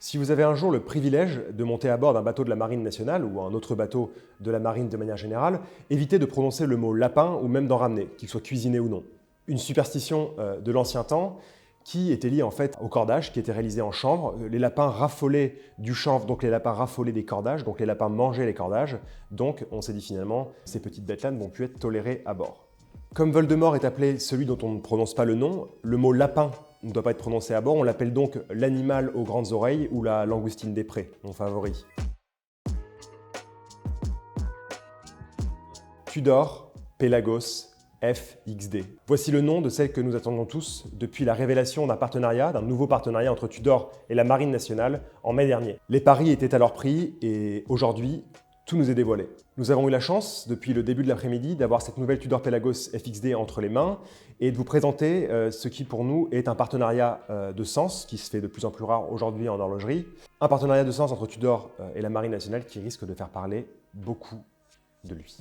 Si vous avez un jour le privilège de monter à bord d'un bateau de la Marine nationale ou un autre bateau de la Marine de manière générale, évitez de prononcer le mot lapin ou même d'en ramener, qu'il soit cuisiné ou non. Une superstition de l'ancien temps qui était liée en fait au cordage qui était réalisé en chanvre. Les lapins raffolaient du chanvre, donc les lapins raffolaient des cordages, donc les lapins mangeaient les cordages. Donc on s'est dit finalement, ces petites bêtes-là ne vont plus être tolérées à bord. Comme Voldemort est appelé celui dont on ne prononce pas le nom, le mot lapin ne doit pas être prononcé à bord, on l'appelle donc l'animal aux grandes oreilles ou la langoustine des prés, mon favori. Tudor Pelagos FXD. Voici le nom de celle que nous attendons tous depuis la révélation d'un nouveau partenariat entre Tudor et la Marine nationale en mai dernier. Les paris étaient alors pris et aujourd'hui, tout nous est dévoilé. Nous avons eu la chance, depuis le début de l'après-midi, d'avoir cette nouvelle Tudor Pelagos FXD entre les mains et de vous présenter ce qui pour nous est un partenariat de sens, qui se fait de plus en plus rare aujourd'hui en horlogerie. Un partenariat de sens entre Tudor et la Marine nationale qui risque de faire parler beaucoup de lui.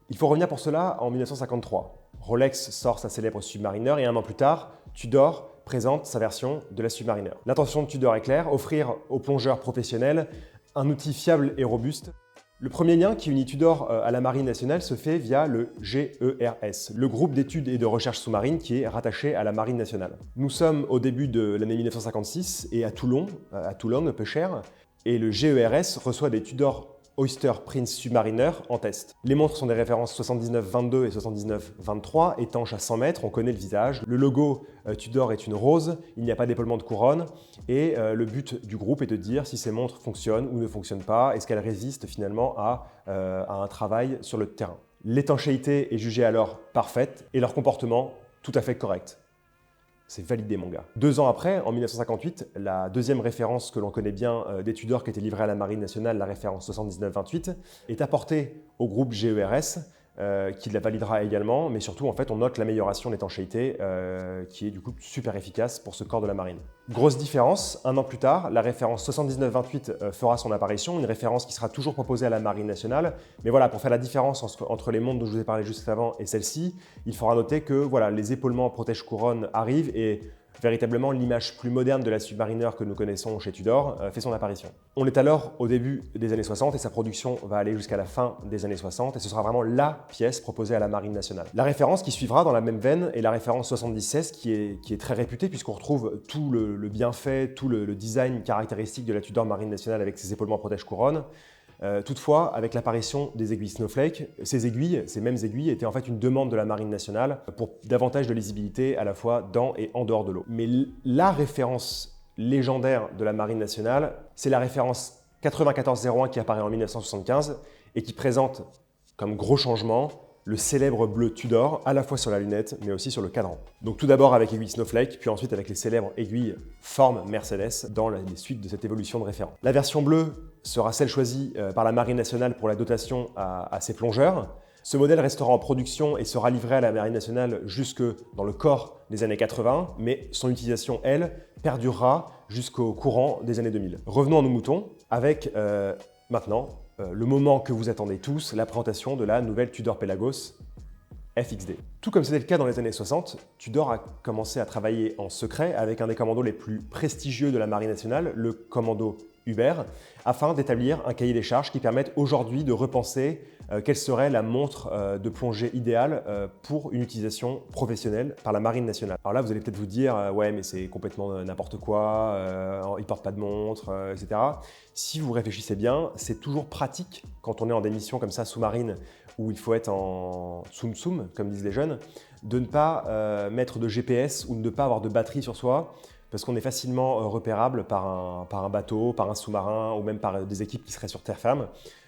Il faut revenir pour cela en 1953. Rolex sort sa célèbre Submariner et un an plus tard, Tudor présente sa version de la Submariner. L'intention de Tudor est claire, offrir aux plongeurs professionnels un outil fiable et robuste. Le premier lien qui unit Tudor à la Marine nationale se fait via le GERS, le groupe d'études et de recherche sous-marine qui est rattaché à la Marine nationale. Nous sommes au début de l'année 1956 et à Toulon, peu cher, et le GERS reçoit des Tudor Oyster Prince Submariner en test. Les montres sont des références 79-22 et 79-23, étanches à 100 mètres, on connaît le visage. Le logo Tudor est une rose, il n'y a pas d'épaulement de couronne, et le but du groupe est de dire si ces montres fonctionnent ou ne fonctionnent pas, est-ce qu'elles résistent finalement à un travail sur le terrain. L'étanchéité est jugée alors parfaite et leur comportement tout à fait correct. C'est validé, mon gars. 2 ans après, en 1958, la deuxième référence que l'on connaît bien des Tudor qui était livrée à la Marine nationale, la référence 79-28, est apportée au groupe GERS, qui la validera également, mais surtout, en fait, on note l'amélioration d'étanchéité, qui est du coup super efficace pour ce corps de la Marine. Grosse différence, 1 an plus tard, la référence 79-28 fera son apparition, une référence qui sera toujours proposée à la Marine nationale, mais voilà, pour faire la différence entre les montres dont je vous ai parlé juste avant et celle-ci, il faudra noter que voilà, les épaulements protège-couronne arrivent et véritablement, l'image plus moderne de la Submariner que nous connaissons chez Tudor fait son apparition. On est alors au début des années 60 et sa production va aller jusqu'à la fin des années 60 et ce sera vraiment la pièce proposée à la Marine nationale. La référence qui suivra dans la même veine est la référence 7016 qui est très réputée puisqu'on retrouve tout le bienfait, tout le design caractéristique de la Tudor Marine nationale avec ses épaulements protège-couronne. Toutefois, avec l'apparition des aiguilles Snowflake, ces mêmes aiguilles étaient en fait une demande de la Marine nationale pour davantage de lisibilité à la fois dans et en dehors de l'eau. Mais la référence légendaire de la Marine nationale, c'est la référence 9401 qui apparaît en 1975 et qui présente comme gros changement le célèbre bleu Tudor, à la fois sur la lunette, mais aussi sur le cadran. Donc tout d'abord avec aiguille Snowflake, puis ensuite avec les célèbres aiguilles forme Mercedes dans les suites de cette évolution de référence. La version bleue sera celle choisie par la Marine nationale pour la dotation à ses plongeurs. Ce modèle restera en production et sera livré à la Marine nationale jusque dans le corps des années 80, mais son utilisation, elle, perdurera jusqu'au courant des années 2000. Revenons à nos moutons avec maintenant le moment que vous attendez tous, la présentation de la nouvelle Tudor Pelagos FXD. Tout comme c'était le cas dans les années 60, Tudor a commencé à travailler en secret avec un des commandos les plus prestigieux de la Marine nationale, le commando Hubert, afin d'établir un cahier des charges qui permette aujourd'hui de repenser quelle serait la montre de plongée idéale pour une utilisation professionnelle par la Marine nationale. Alors là, vous allez peut-être vous dire « ouais, mais c'est complètement n'importe quoi, ils ne portent pas de montre, etc. » Si vous réfléchissez bien, c'est toujours pratique quand on est en des missions comme ça sous-marines où il faut être en soum-soum, comme disent les jeunes, de ne pas mettre de GPS ou de ne pas avoir de batterie sur soi, parce qu'on est facilement repérable par un bateau, par un sous-marin ou même par des équipes qui seraient sur terre ferme.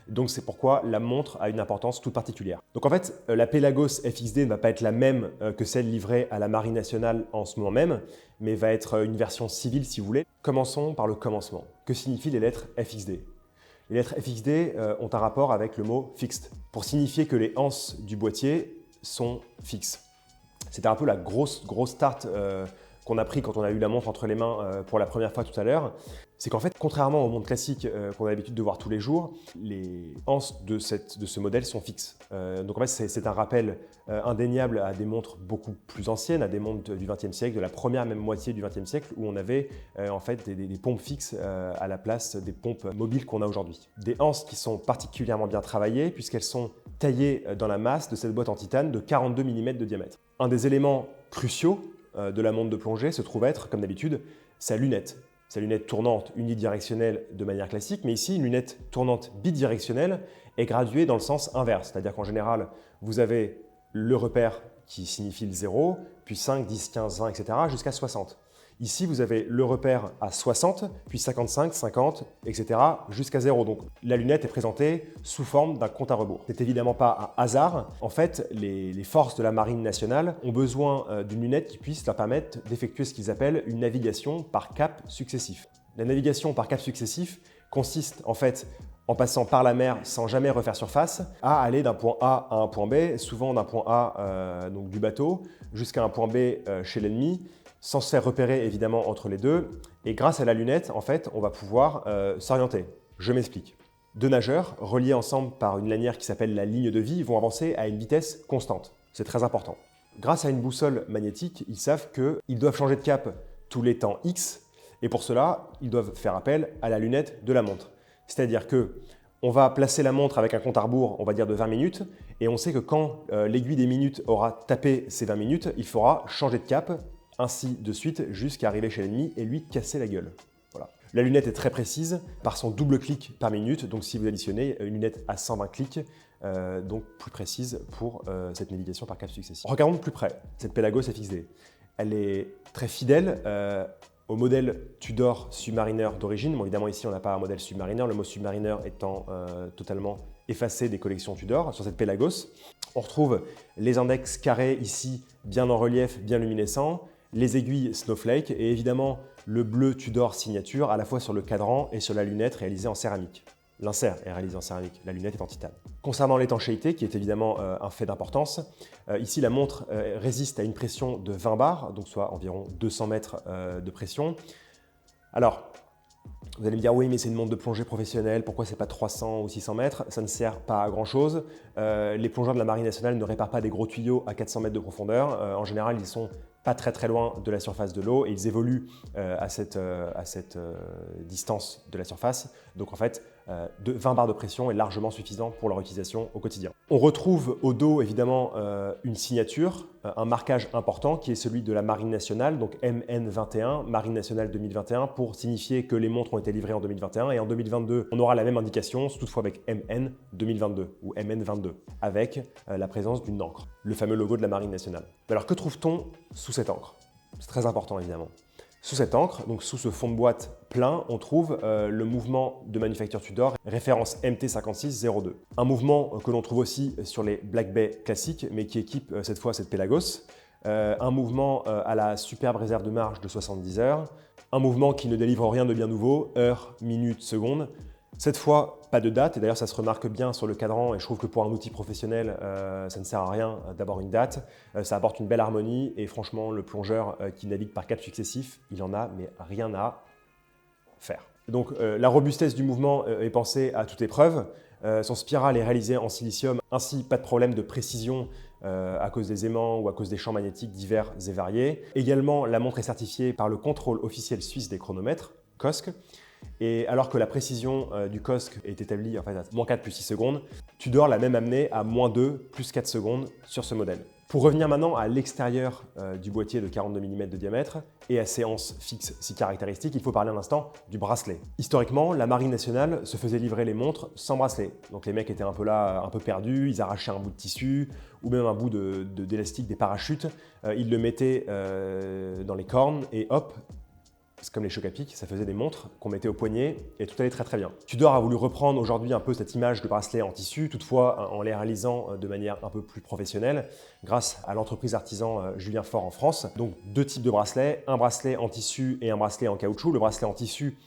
Donc c'est pourquoi la montre a une importance toute particulière. Donc en fait, la Pelagos FXD ne va pas être la même que celle livrée à la Marine nationale en ce moment même, mais va être une version civile si vous voulez. Commençons par le commencement. Que signifient les lettres FXD ? Les lettres FXD ont un rapport avec le mot fixed, pour signifier que les anses du boîtier sont fixes. C'était un peu la grosse start qu'on a pris quand on a eu la montre entre les mains pour la première fois tout à l'heure. c'est qu'en fait, contrairement au monde classique qu'on a l'habitude de voir tous les jours, les anses de ce modèle sont fixes. Donc en fait, c'est un rappel indéniable à des montres beaucoup plus anciennes, à des montres du XXe siècle, de la première même moitié du XXe siècle, où on avait en fait des pompes fixes à la place des pompes mobiles qu'on a aujourd'hui. Des anses qui sont particulièrement bien travaillées, puisqu'elles sont taillées dans la masse de cette boîte en titane de 42 mm de diamètre. Un des éléments cruciaux de la montre de plongée se trouve être, comme d'habitude, sa lunette. Sa lunette tournante unidirectionnelle de manière classique, mais ici, une lunette tournante bidirectionnelle est graduée dans le sens inverse. C'est-à-dire qu'en général, vous avez le repère qui signifie le 0, puis 5, 10, 15, 20, etc., jusqu'à 60. Ici, vous avez le repère à 60, puis 55, 50, etc., jusqu'à 0. Donc la lunette est présentée sous forme d'un compte à rebours. Ce n'est évidemment pas un hasard. En fait, les forces de la Marine nationale ont besoin d'une lunette qui puisse leur permettre d'effectuer ce qu'ils appellent une navigation par cap successif. La navigation par cap successif consiste en fait en passant par la mer sans jamais refaire surface, à aller d'un point A à un point B, souvent d'un point A donc du bateau, jusqu'à un point B chez l'ennemi, sans se faire repérer évidemment entre les deux. Et grâce à la lunette, en fait, on va pouvoir s'orienter. Je m'explique. Deux nageurs, reliés ensemble par une lanière qui s'appelle la ligne de vie, vont avancer à une vitesse constante. C'est très important. Grâce à une boussole magnétique, ils savent qu'ils doivent changer de cap tous les temps X, et pour cela, ils doivent faire appel à la lunette de la montre. C'est-à-dire qu'on va placer la montre avec un compte à rebours, on va dire de 20 minutes, et on sait que quand l'aiguille des minutes aura tapé ces 20 minutes, il faudra changer de cap, ainsi de suite, jusqu'à arriver chez l'ennemi et lui casser la gueule. Voilà. La lunette est très précise par son double clic par minute, donc si vous additionnez une lunette à 120 clics, donc plus précise pour cette navigation par cap successif. Regardons de plus près cette Pelagos FXD. Elle est très fidèle au modèle Tudor Submariner d'origine. Bon, évidemment, ici, on n'a pas un modèle Submariner, le mot Submariner étant totalement effacé des collections Tudor. Sur cette Pelagos, on retrouve les index carrés ici, bien en relief, bien luminescents, les aiguilles Snowflake et évidemment le bleu Tudor signature à la fois sur le cadran et sur la lunette réalisée en céramique. L'insert est réalisé en céramique, la lunette est en titane. Concernant l'étanchéité, qui est évidemment un fait d'importance, ici la montre résiste à une pression de 20 bars, donc soit environ 200 mètres de pression. Alors, vous allez me dire, oui, mais c'est une montre de plongée professionnelle, pourquoi c'est pas 300 ou 600 mètres? Ça ne sert pas à grand chose. Les plongeurs de la Marine nationale ne réparent pas des gros tuyaux à 400 mètres de profondeur. En général, ils sont pas très loin de la surface de l'eau et ils évoluent à cette distance de la surface. Donc en fait, 20 bars de pression est largement suffisant pour leur utilisation au quotidien. On retrouve au dos évidemment une signature, un marquage important qui est celui de la Marine nationale, donc MN21, Marine nationale 2021, pour signifier que les montres ont été livrées en 2021 et en 2022, on aura la même indication, toutefois avec MN 2022 ou MN22, avec la présence d'une encre, le fameux logo de la Marine nationale. Alors que trouve-t-on sous cette encre? C'est très important évidemment. Sous cette encre, donc sous ce fond de boîte plein, on trouve le mouvement de manufacture Tudor, référence MT5602. Un mouvement que l'on trouve aussi sur les Black Bay classiques, mais qui équipe cette fois cette Pelagos. Un mouvement à la superbe réserve de marge de 70 heures. Un mouvement qui ne délivre rien de bien nouveau, heure, minute, seconde. Cette fois, pas de date, et d'ailleurs ça se remarque bien sur le cadran, et je trouve que pour un outil professionnel, ça ne sert à rien d'avoir une date. Ça apporte une belle harmonie, et franchement, le plongeur qui navigue par cap successif, il en a, mais rien à faire. Donc la robustesse du mouvement est pensée à toute épreuve. Son spirale est réalisé en silicium, ainsi pas de problème de précision à cause des aimants ou à cause des champs magnétiques divers et variés. Également, la montre est certifiée par le contrôle officiel suisse des chronomètres, COSC. Et alors que la précision du COSC est établie en fait, à -4 plus 6 secondes, Tudor l'a même amené à -2 plus 4 secondes sur ce modèle. Pour revenir maintenant à l'extérieur du boîtier de 42 mm de diamètre et à ses anses fixes si caractéristiques, il faut parler un instant du bracelet. Historiquement, la Marine nationale se faisait livrer les montres sans bracelet. Donc les mecs étaient un peu là, un peu perdus, ils arrachaient un bout de tissu ou même un bout d'élastique des parachutes, ils le mettaient dans les cornes et hop, c'est comme les chocs à pic, ça faisait des montres qu'on mettait au poignet et tout allait très bien. Tudor a voulu reprendre aujourd'hui un peu cette image de bracelet en tissu, toutefois en les réalisant de manière un peu plus professionnelle grâce à l'entreprise artisan Julien Faure en France. Donc deux types de bracelets, un bracelet en tissu et un bracelet en caoutchouc. Le bracelet en tissu,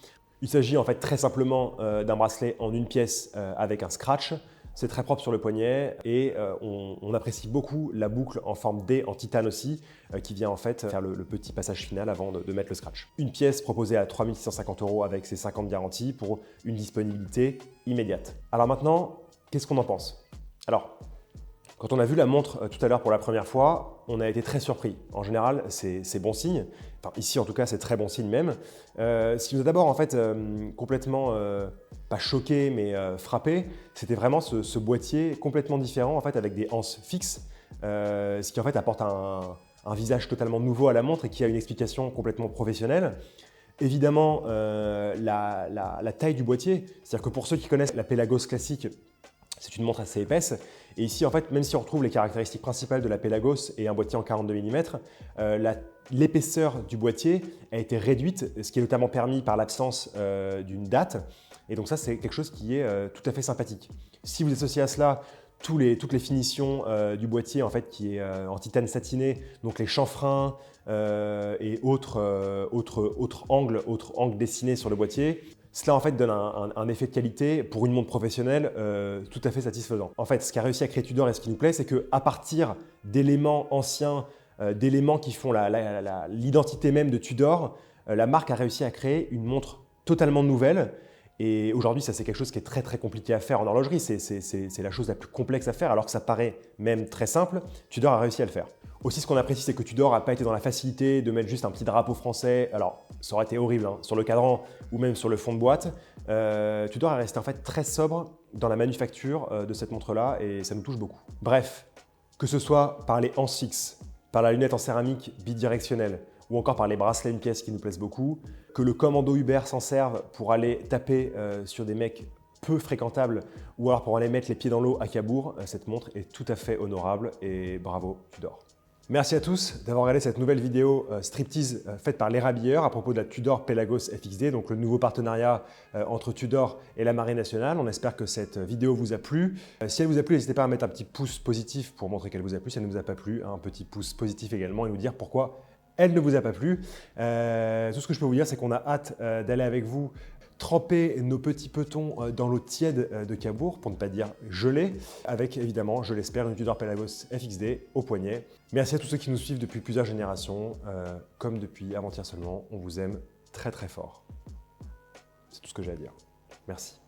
il s'agit en fait très simplement d'un bracelet en une pièce avec un scratch. c'est très propre sur le poignet et on apprécie beaucoup la boucle en forme D en titane aussi, qui vient en fait faire le petit passage final avant de mettre le scratch. Une pièce proposée à 3 650 € avec ses 5 ans de garantie pour une disponibilité immédiate. Alors maintenant, qu'est-ce qu'on en pense? Alors, quand on a vu la montre tout à l'heure pour la première fois, on a été très surpris. En général, c'est bon signe. Enfin, ici, en tout cas, c'est très bon signe même. Ce qui nous a d'abord en fait complètement, pas choqué, mais frappé, c'était vraiment ce boîtier complètement différent en fait avec des anses fixes, ce qui en fait apporte un visage totalement nouveau à la montre et qui a une explication complètement professionnelle. Évidemment, la taille du boîtier, c'est-à-dire que pour ceux qui connaissent la Pelagos classique, c'est une montre assez épaisse. Et ici, en fait, même si on retrouve les caractéristiques principales de la Pelagos et un boîtier en 42 mm, l'épaisseur du boîtier a été réduite, ce qui est notamment permis par l'absence d'une date. Et donc ça, c'est quelque chose qui est tout à fait sympathique. Si vous associez à cela toutes les finitions du boîtier en fait, qui est en titane satiné, donc les chanfreins et autres angles dessinés sur le boîtier, cela en fait donne un effet de qualité pour une montre professionnelle tout à fait satisfaisant. En fait, ce qu'a réussi à créer Tudor et ce qui nous plaît, c'est qu'à partir d'éléments anciens, d'éléments qui font l'identité même de Tudor, la marque a réussi à créer une montre totalement nouvelle. Et aujourd'hui, ça c'est quelque chose qui est très très compliqué à faire en horlogerie. C'est la chose la plus complexe à faire alors que ça paraît même très simple. Tudor a réussi à le faire. Aussi, ce qu'on apprécie, c'est que Tudor n'a pas été dans la facilité de mettre juste un petit drapeau français. Alors, ça aurait été horrible hein, sur le cadran ou même sur le fond de boîte. Tudor est resté en fait très sobre dans la manufacture de cette montre-là et ça nous touche beaucoup. Bref, que ce soit par les anses fixes, par la lunette en céramique bidirectionnelle ou encore par les bracelets une pièce qui nous plaisent beaucoup, que le commando Uber s'en serve pour aller taper sur des mecs peu fréquentables ou alors pour aller mettre les pieds dans l'eau à Cabourg, cette montre est tout à fait honorable et bravo Tudor. Merci à tous d'avoir regardé cette nouvelle vidéo striptease faite par Les Rabilleurs à propos de la Tudor Pelagos FXD, donc le nouveau partenariat entre Tudor et la Marine nationale. On espère que cette vidéo vous a plu. Si elle vous a plu, n'hésitez pas à mettre un petit pouce positif pour montrer qu'elle vous a plu. Si elle ne vous a pas plu, un petit pouce positif également et nous dire pourquoi elle ne vous a pas plu. Tout ce que je peux vous dire, c'est qu'on a hâte d'aller avec vous tremper nos petits petons dans l'eau tiède de Cabourg, pour ne pas dire gelée, avec évidemment, je l'espère, une Tudor Pelagos FXD au poignet. Merci à tous ceux qui nous suivent depuis plusieurs générations, comme depuis avant-hier seulement, on vous aime très très fort. C'est tout ce que j'ai à dire. Merci.